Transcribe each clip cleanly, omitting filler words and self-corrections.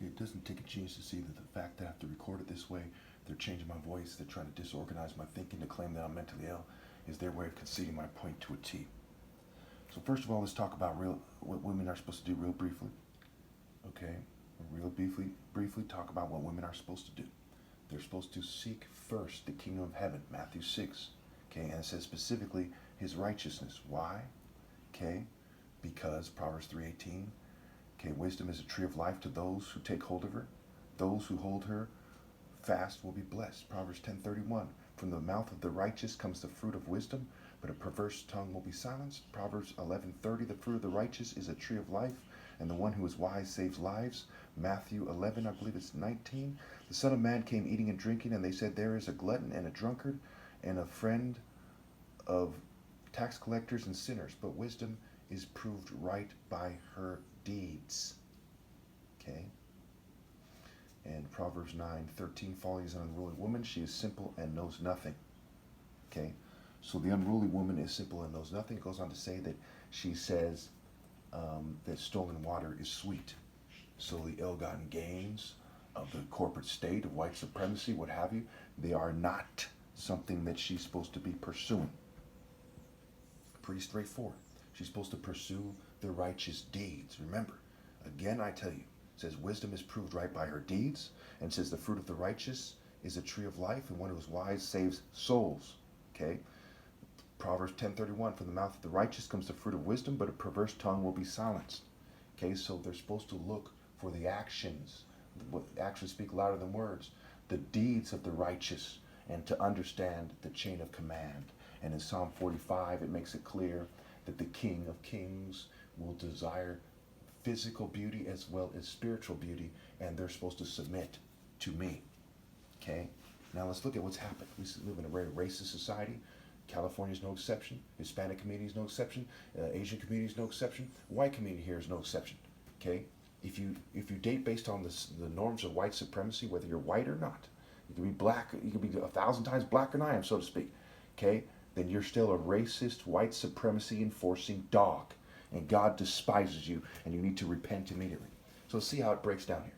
It doesn't take a genius to see that the fact that I have to record it this way, they're changing my voice, they're trying to disorganize my thinking to claim that I'm mentally ill, is their way of conceding my point to a T. So first of all, let's talk about what women are supposed to do real briefly. Okay, real briefly talk about what women are supposed to do. They're supposed to seek first the kingdom of heaven, Matthew 6. Okay, and it says specifically his righteousness. Why? Okay, because Proverbs 3:18. Okay, wisdom is a tree of life to those who take hold of her. Those who hold her fast will be blessed. Proverbs 10:31. From the mouth of the righteous comes the fruit of wisdom, but a perverse tongue will be silenced. Proverbs 11:30. The fruit of the righteous is a tree of life, and the one who is wise saves lives. Matthew 11, I believe it's 19. The Son of Man came eating and drinking, and they said, there is a glutton and a drunkard and a friend of tax collectors and sinners. But wisdom is proved right by her deeds. Okay? And Proverbs 9:13, folly is an unruly woman. She is simple and knows nothing. Okay? So the unruly woman is simple and knows nothing. It goes on to say that she says that stolen water is sweet. So the ill-gotten gains of the corporate state, of white supremacy, what have you, they are not something that she's supposed to be pursuing. Pretty straightforward. She's supposed to pursue the righteous deeds. Remember, again I tell you, it says wisdom is proved right by her deeds, and it says the fruit of the righteous is a tree of life, and one who is wise saves souls. Okay? Proverbs 10:31, from the mouth of the righteous comes the fruit of wisdom, but a perverse tongue will be silenced. Okay, so they're supposed to look for the actions. What actions speak louder than words. The deeds of the righteous, and to understand the chain of command. And in Psalm 45, it makes it clear that the King of Kings will desire physical beauty as well as spiritual beauty, and they're supposed to submit to me. Okay? Now let's look at what's happened. We live in a very racist society. California is no exception. Hispanic community is no exception. Asian community is no exception. White community here is no exception. Okay? If you date based on the norms of white supremacy, whether you're white or not, you can be black, you can be 1,000 times blacker than I am, so to speak. Okay? Then you're still a racist, white supremacy enforcing dog. And God despises you, and you need to repent immediately. So let's see how it breaks down here.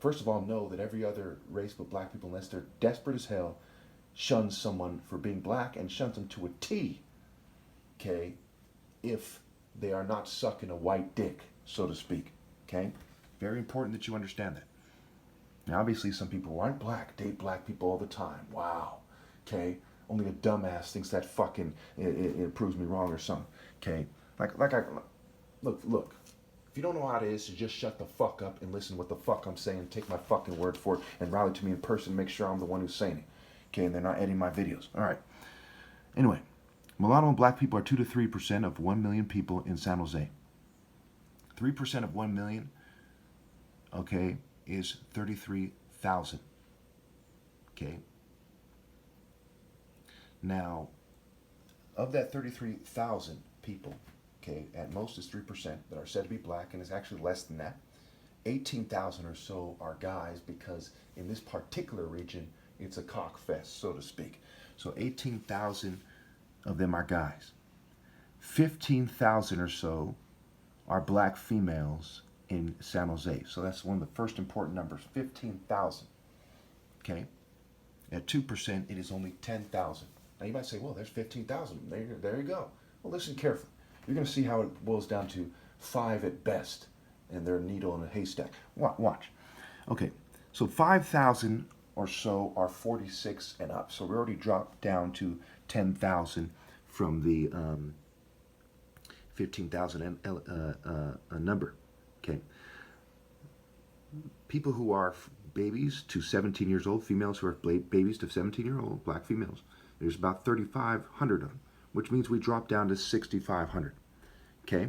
First of all, know that every other race but black people, unless they're desperate as hell, shuns someone for being black and shuns them to a T. Okay? If they are not sucking a white dick, so to speak. Okay? Very important that you understand that. Now, obviously, some people who aren't black date black people all the time. Wow. Okay? Only a dumbass thinks that fucking it proves me wrong or something. Okay? Look. If you don't know how it is, just shut the fuck up and listen to what the fuck I'm saying. Take my fucking word for it and rally to me in person and make sure I'm the one who's saying it. Okay? And they're not editing my videos. All right. Anyway, mulatto and black people are 2 to 3% of 1 million people in San Jose. 3% of 1 million, okay, is 33,000. Okay? Now, of that 33,000 people, okay, at most is 3% that are said to be black, and it's actually less than that. 18,000 or so are guys, because in this particular region, it's a cock fest, so to speak. So 18,000 of them are guys. 15,000 or so are black females in San Jose. So that's one of the first important numbers, 15,000. Okay? At 2%, it is only 10,000. Now you might say, well, there's 15,000. There you go. Well, listen carefully. You're going to see how it boils down to 5 at best, and they're a needle in a haystack. Watch. Okay, so 5,000 or so are 46 and up. So we already dropped down to 10,000 from the 15,000 number. Okay. People who are babies to 17 years old, females who are babies to 17-year-old, black females, there's about 3,500 of them, which means we drop down to 6,500. Okay.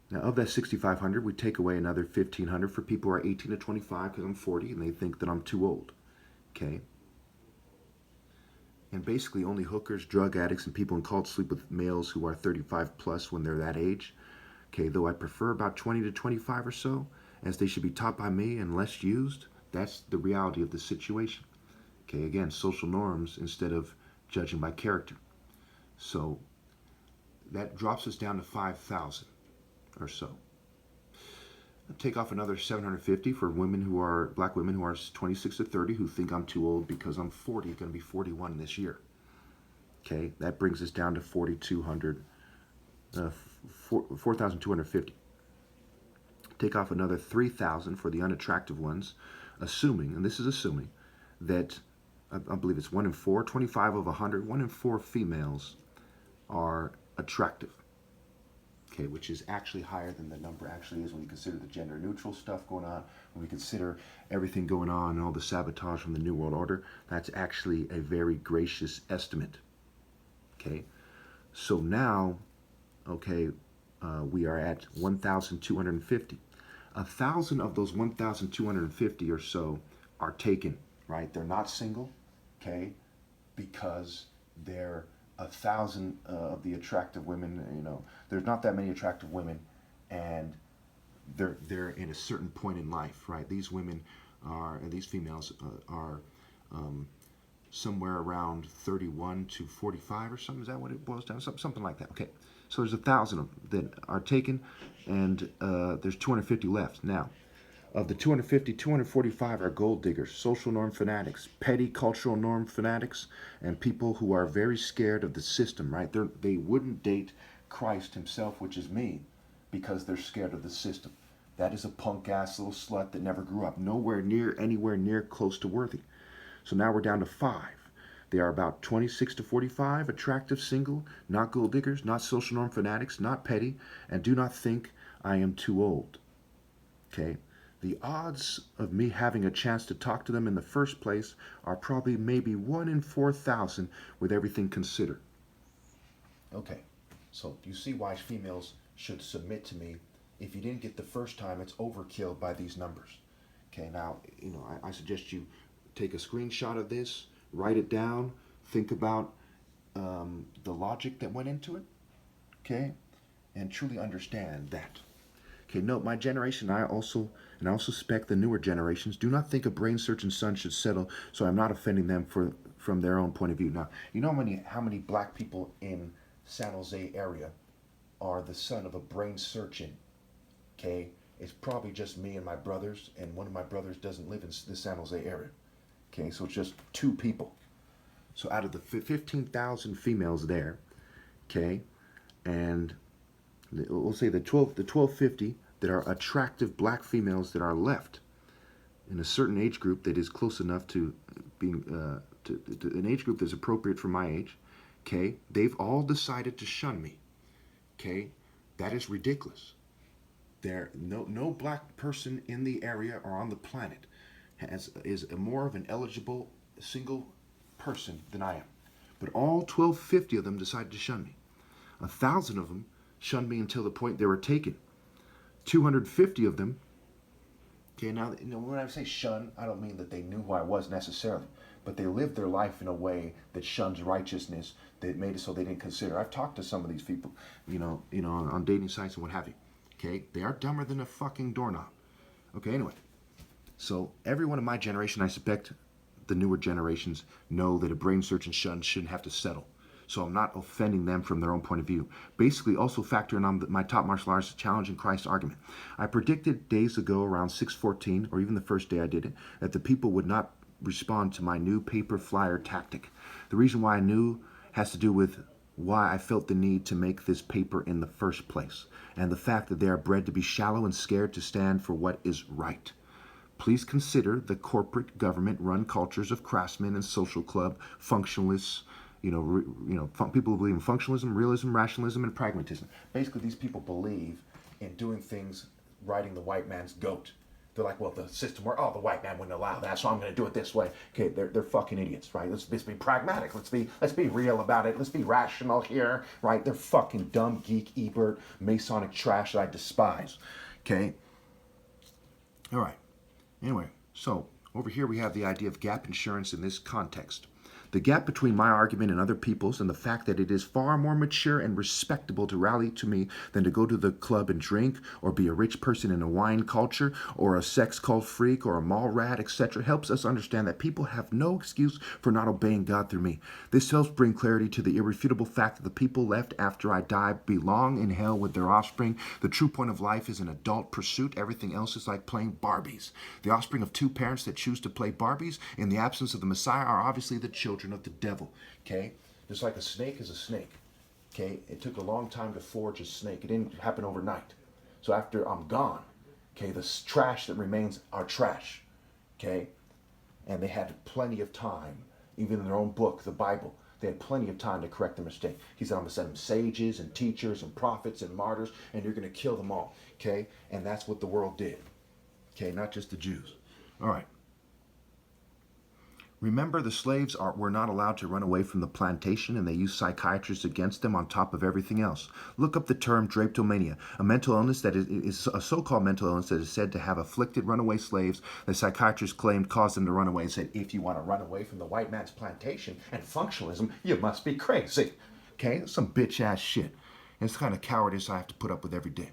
Now, of that 6,500, we take away another 1,500 for people who are 18 to 25, because I'm 40 and they think that I'm too old. Okay. And basically only hookers, drug addicts, and people in cults sleep with males who are 35 plus when they're that age. Okay, though I prefer about 20 to 25 or so, as they should be taught by me and less used. That's the reality of the situation. Okay, again, social norms instead of judging by character. So that drops us down to 5,000 or so. Take off another 750 for women who are, black women who are 26 to 30 who think I'm too old because I'm 40, going to be 41 this year. Okay, that brings us down to 4,200, 4,250. Take off another 3,000 for the unattractive ones, assuming, and this is assuming, that I believe it's 1 in 4, 25 of 100, 1 in 4 females are attractive. Okay, which is actually higher than the number actually is when you consider the gender neutral stuff going on, when we consider everything going on and all the sabotage from the New World Order. That's actually a very gracious estimate. Okay, so now, okay, we are at 1,250. 1,000 of those 1,250 or so are taken, right? They're not single, okay, because they're 1,000 of the attractive women. You know, there's not that many attractive women, and they're in a certain point in life, right? These women are, and these females are somewhere around 31 to 45 or something. Is that what it boils down to? Something like that. Okay, so there's 1,000 of them that are taken, and there's 250 left. Now, of the 250, 245 are gold diggers, social norm fanatics, petty cultural norm fanatics, and people who are very scared of the system, right? They wouldn't date Christ himself, which is me, because they're scared of the system. That is a punk-ass little slut that never grew up, anywhere near close to worthy. So now we're down to 5. They are about 26 to 45, attractive, single, not gold diggers, not social norm fanatics, not petty, and do not think I am too old. Okay? The odds of me having a chance to talk to them in the first place are probably maybe 1 in 4,000 with everything considered. Okay, so you see why females should submit to me. If you didn't get the first time, it's overkill by these numbers. Okay, now, you know, I suggest you take a screenshot of this, write it down, think about the logic that went into it, okay, and truly understand that. Okay, note, my generation, and I also suspect the newer generations, do not think a brain-searching son should settle, so I'm not offending them from their own point of view. Now, you know how many black people in San Jose area are the son of a brain-searching, okay? It's probably just me and my brothers, and one of my brothers doesn't live in the San Jose area. Okay, so it's just 2 people. So out of the 15,000 females there, okay, and we'll say the 1,250 that are attractive black females that are left in a certain age group that is close enough to being to an age group that's appropriate for my age, okay, they've all decided to shun me. Okay, that is ridiculous. There, no black person in the area or on the planet is more of an eligible single person than I am. But all 1,250 of them decided to shun me. 1,000 of them shunned me until the point they were taken. 250 of them, okay, now, you know, when I say shun, I don't mean that they knew who I was necessarily, but they lived their life in a way that shuns righteousness, that made it so they didn't consider. I've talked to some of these people, you know, on dating sites and what have you. Okay, they are dumber than a fucking doorknob. Okay, anyway. So everyone in my generation, I suspect the newer generations, know that a brain search and shun shouldn't have to settle. So I'm not offending them from their own point of view. Basically, also factoring on my top martial arts challenging Christ argument. I predicted days ago around 6/14, or even the first day I did it, that the people would not respond to my new paper flyer tactic. The reason why I knew has to do with why I felt the need to make this paper in the first place, and the fact that they are bred to be shallow and scared to stand for what is right. Please consider the corporate government-run cultures of craftsmen and social club functionalists, people who believe in functionalism, realism, rationalism, and pragmatism. Basically, these people believe in doing things riding the white man's goat. They're like, well, the system where, the white man wouldn't allow that, so I'm going to do it this way. Okay, they're fucking idiots, right? Let's be pragmatic. Let's be real about it. Let's be rational here, right? They're fucking dumb, geek, Ebert, Masonic trash that I despise. Okay? All right. Anyway, so over here we have the idea of gap insurance in this context. The gap between my argument and other people's and the fact that it is far more mature and respectable to rally to me than to go to the club and drink or be a rich person in a wine culture or a sex cult freak or a mall rat, etc., helps us understand that people have no excuse for not obeying God through me. This helps bring clarity to the irrefutable fact that the people left after I die belong in hell with their offspring. The true point of life is an adult pursuit. Everything else is like playing Barbies. The offspring of two parents that choose to play Barbies in the absence of the Messiah are obviously the children of the devil. Okay, just like a snake is a snake. Okay, it took a long time to forge a snake. It didn't happen overnight. So after I'm gone, okay, the trash that remains are trash. Okay, and they had plenty of time, even in their own book, the Bible. They had plenty of time to correct their mistake. He said, I'm going to send them sages and teachers and prophets and martyrs, and you're going to kill them all. Okay, and that's what the world did. Okay, not just the Jews. All right. Remember, the slaves were not allowed to run away from the plantation, and they used psychiatrists against them on top of everything else. Look up the term drapetomania, a mental illness that is a so-called mental illness that is said to have afflicted runaway slaves that psychiatrists claimed caused them to run away and said, if you want to run away from the white man's plantation and functionalism, you must be crazy. Okay, that's some bitch-ass shit. And it's the kind of cowardice I have to put up with every day.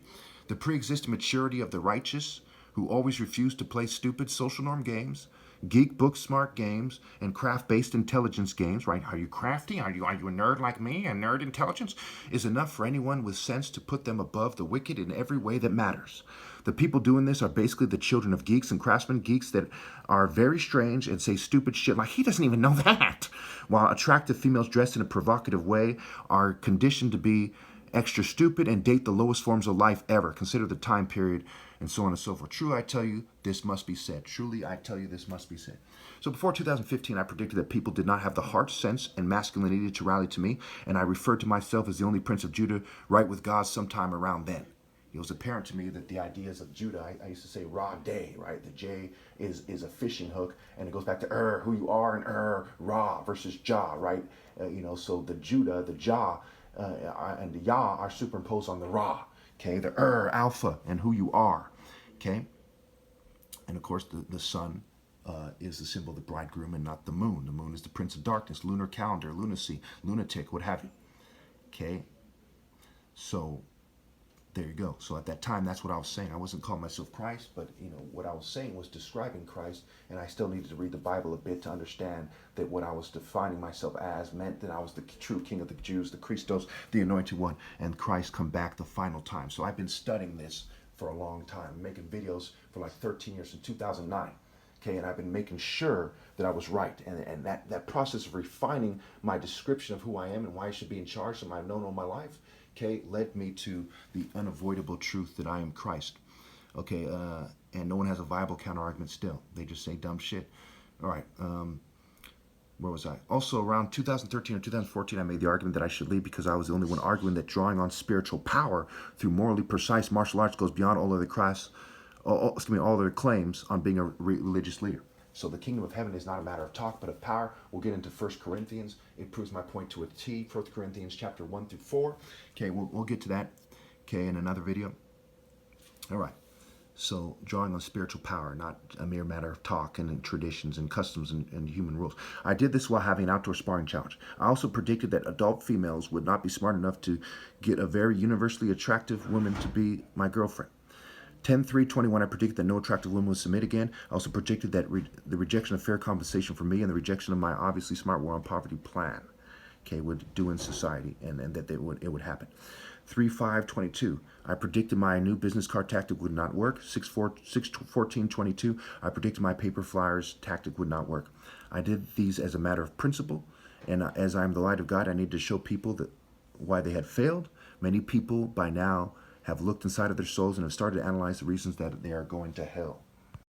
The pre-existing maturity of the righteous, who always refuse to play stupid social norm games, geek book smart games, and craft-based intelligence games, right? Are you crafty? Are you a nerd like me? A nerd intelligence is enough for anyone with sense to put them above the wicked in every way that matters. The people doing this are basically the children of geeks and craftsmen, geeks that are very strange and say stupid shit like, he doesn't even know that. While attractive females dressed in a provocative way are conditioned to be extra stupid and date the lowest forms of life ever. Consider the time period and so on and so forth. Truly, I tell you, this must be said. Truly, I tell you, this must be said. So before 2015, I predicted that people did not have the heart, sense, and masculinity to rally to me, and I referred to myself as the only prince of Judah right with God sometime around then. It was apparent to me that the ideas of Judah, I used to say Ra Day, right? The J is a fishing hook, and it goes back to who you are, and Ra versus Jah, right? So the Judah, the Jah, and the Yah are superimposed on the Ra. Okay, the Alpha, and who you are. Okay, and of course the sun is the symbol of the bridegroom and not the moon. The moon is the prince of darkness, lunar calendar, lunacy, lunatic, what have you. Okay, so there you go. So at that time, that's what I was saying. I wasn't calling myself Christ, but what I was saying was describing Christ, and I still needed to read the Bible a bit to understand that what I was defining myself as meant that I was the true King of the Jews, the Christos, the Anointed One, and Christ come back the final time. So I've been studying this for a long time, making videos for like 13 years, in 2009. Okay, and I've been making sure that I was right, and that process of refining my description of who I am and why I should be in charge of my known all my life, okay, led me to the unavoidable truth that I am Christ. Okay, and no one has a viable counter-argument still. They just say dumb shit. All right, where was I? Also, around 2013 or 2014, I made the argument that I should leave because I was the only one arguing that drawing on spiritual power through morally precise martial arts goes beyond all other all other claims on being a religious leader. So the kingdom of heaven is not a matter of talk, but of power. We'll get into 1 Corinthians. It proves my point to a T. 1 Corinthians chapter 1 through 4. Okay, we'll get to that, okay, in another video. All right. So drawing on spiritual power, not a mere matter of talk and traditions and customs and human rules. I did this while having an outdoor sparring challenge. I also predicted that adult females would not be smart enough to get a very universally attractive woman to be my girlfriend. 10-3-21, I predicted that no attractive woman would submit again. I also predicted that the rejection of fair compensation for me and the rejection of my obviously smart war on poverty plan, okay, would do in society, and that it would happen. 3-5-22, I predicted my new business card tactic would not work. 6-14-22, I predicted my paper flyers tactic would not work. I did these as a matter of principle, and as I am the light of God, I need to show people that why they had failed. Many people by now have looked inside of their souls and have started to analyze the reasons that they are going to hell.